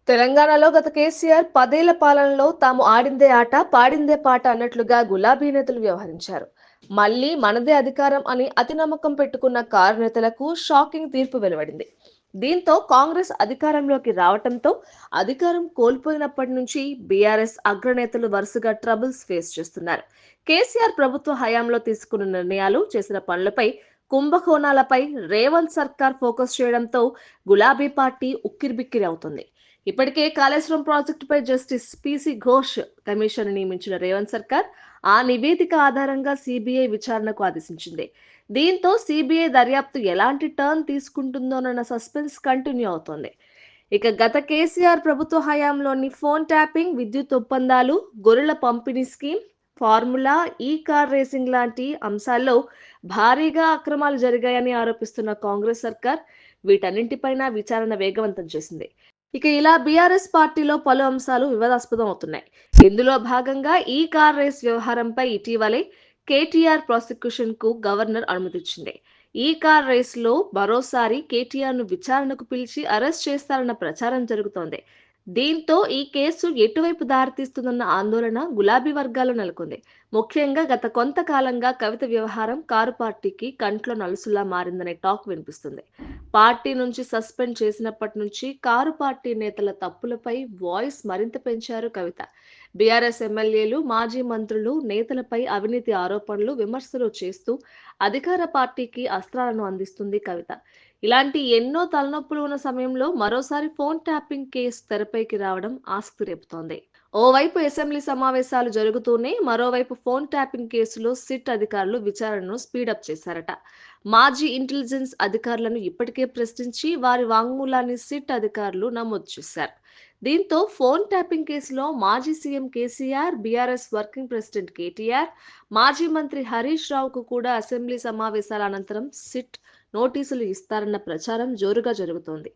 తెలంగాణలో గత కేసీఆర్ 10 ఏళ్ల పాలనలో తాము ఆడిందే ఆట, పాడిందే పాట అన్నట్లుగా గులాబీ నేతలు వ్యవహరించారు. మళ్లీ మనదే అధికారం అని అతి నమ్మకం పెట్టుకున్న కారు నేతలకు షాకింగ్ తీర్పు వెలువడింది. దీంతో కాంగ్రెస్ అధికారంలోకి రావటంతో అధికారం కోల్పోయినప్పటి నుంచి బీఆర్ఎస్ అగ్రనేతలు వరుసగా ట్రబుల్స్ ఫేస్ చేస్తున్నారు. కేసీఆర్ ప్రభుత్వ హయాంలో తీసుకున్న నిర్ణయాలు, చేసిన పనులపై, కుంభకోణాలపై రేవంత్ సర్కార్ ఫోకస్ చేయడంతో గులాబీ పార్టీ ఉక్కిరిబిక్కిరి అవుతుంది. ఇప్పటికే కాళేశ్వరం ప్రాజెక్టుపై జస్టిస్ పిసి ఘోష్ కమిషన్ నియమించిన రేవంత్ సర్కార్ ఆ నివేదిక ఆధారంగా సిబిఐ విచారణకు ఆదేశించింది. దీంతో సిబిఐ దర్యాప్తు ఎలాంటి టర్న్ తీసుకుంటుందోనన్న సస్పెన్స్ కంటిన్యూ అవుతోంది. ఇక గత కేసీఆర్ ప్రభుత్వ హయాంలోని ఫోన్ ట్యాపింగ్, విద్యుత్ ఒప్పందాలు, గొర్రెల పంపిణీ స్కీమ్, ఫార్ములా, ఈ కార్ రేసింగ్ లాంటి అంశాల్లో భారీగా అక్రమాలు జరిగాయని ఆరోపిస్తున్న కాంగ్రెస్ సర్కార్ వీటన్నింటిపైన విచారణ వేగవంతం చేసింది. ఇక ఇలా బీఆర్ఎస్ పార్టీలో పలు అంశాలు వివాదాస్పదం అవుతున్నాయి. ఇందులో భాగంగా ఈ కార్ రేస్ వ్యవహారంపై ఇటీవలే కేటీఆర్ ప్రాసిక్యూషన్ కు గవర్నర్ అనుమతిచ్చింది. ఈ కార్ రేస్ లో మరోసారి కేటీఆర్ ను విచారణకు పిలిచి అరెస్ట్ చేస్తారన్న ప్రచారం జరుగుతోంది. దీంతో ఈ కేసు ఎటువైపు దారితీస్తుందన్న ఆందోళన గులాబీ వర్గాల్లో నెలకొంది. ముఖ్యంగా గత కొంతకాలంగా కవిత వ్యవహారం కారు పార్టీకి కంట్లో నలుసులా మారిందనే టాక్ వినిపిస్తుంది. పార్టీ నుంచి సస్పెండ్ చేసినప్పటి నుంచి కారు పార్టీ నేతల తప్పులపై వాయిస్ మరింత పెంచారు కవిత. బీఆర్ఎస్ ఎమ్మెల్యేలు, మాజీ మంత్రులు, నేతలపై అవినీతి ఆరోపణలు, విమర్శలు చేస్తూ అధికార పార్టీకి అస్త్రాలను అందిస్తుంది కవిత. ఇలాంటి ఎన్నో తలనొప్పులు ఉన్న సమయంలో మరోసారి ఫోన్ ట్యాపింగ్ కేసు తెరపైకి రావడం ఆసక్తి రేపుతోంది. ఓవైపు అసెంబ్లీ సమావేశాలు జరుగుతూనే మరోవైపు ఫోన్ ట్యాపింగ్ కేసులో సిట్ అధికారులు విచారణను స్పీడప్ చేశారట. మాజీ ఇంటెలిజెన్స్ అధికారులను ఇప్పటికే ప్రశ్నించి వారి వాంగ్మూలాన్ని సిట్ అధికారులు నమోదు చేశారు. దీంతో ఫోన్ ట్యాపింగ్ కేసులో మాజీ CM KCR, BRS working president KTR, మాజీ మంత్రి హరీష్ రావుకు కూడా అసెంబ్లీ సమావేశాల అనంతరం సిట్ నోటీసులు ఇస్తారన్న ప్రచారం జోరుగా జరుగుతోంది.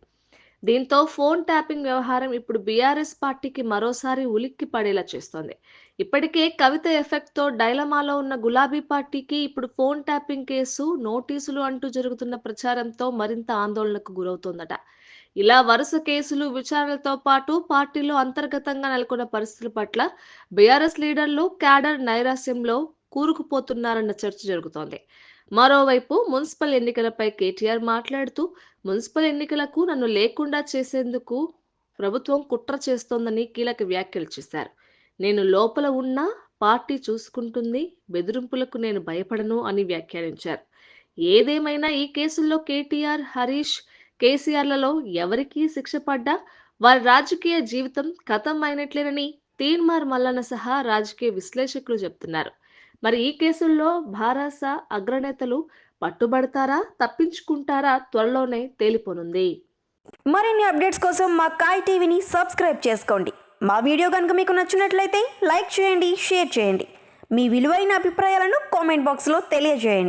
దీంతో ఫోన్ ట్యాపింగ్ వ్యవహారం ఇప్పుడు బీఆర్ఎస్ పార్టీకి మరోసారి ఉలిక్కి పడేలా చేస్తోంది. ఇప్పటికే కవిత ఎఫెక్ట్ తో డైలమాలో ఉన్న గులాబీ పార్టీకి ఇప్పుడు ఫోన్ ట్యాపింగ్ కేసు, నోటీసులు అంటూ జరుగుతున్న ప్రచారంతో మరింత ఆందోళనకు గురవుతోందట. ఇలా వరుస కేసులు, విచారణలతో పాటు పార్టీలో అంతర్గతంగా నెలకొన్న పరిస్థితుల పట్ల బీఆర్ఎస్ లీడర్లు, క్యాడర్ నైరాశ్యంలో కూరుకుపోతున్నారన్న చర్చ జరుగుతోంది. మరోవైపు మున్సిపల్ ఎన్నికలపై కేటీఆర్ మాట్లాడుతూ, మున్సిపల్ ఎన్నికలకు నన్ను లేకుండా చేసేందుకు ప్రభుత్వం కుట్ర చేస్తోందని కీలక వ్యాఖ్యలు చేశారు. నేను లోపల ఉన్నా పార్టీ చూసుకుంటుంది, బెదిరింపులకు నేను భయపడను అని వ్యాఖ్యానించారు. ఏదేమైనా ఈ కేసుల్లో కేటీఆర్, హరీష్, కేసీఆర్లలో ఎవరికీ శిక్ష పడ్డా వారి రాజకీయ జీవితం ఖతం అయినట్లేనని తీన్మార్ మల్లన్న సహా రాజకీయ విశ్లేషకులు చెప్తున్నారు. మరి ఈ కేసుల్లో భారాస అగ్రనేతలు పట్టుబడతారా, తప్పించుకుంటారా త్వరలోనే తేలిపోనుంది. మరిన్ని అప్డేట్స్ కోసం మా కాయ్ టీవీని సబ్స్క్రైబ్ చేసుకోండి. మా వీడియో కనుక మీకు నచ్చినట్లయితే లైక్ చేయండి, షేర్ చేయండి. మీ విలువైన అభిప్రాయాలను కామెంట్ బాక్స్లో తెలియజేయండి.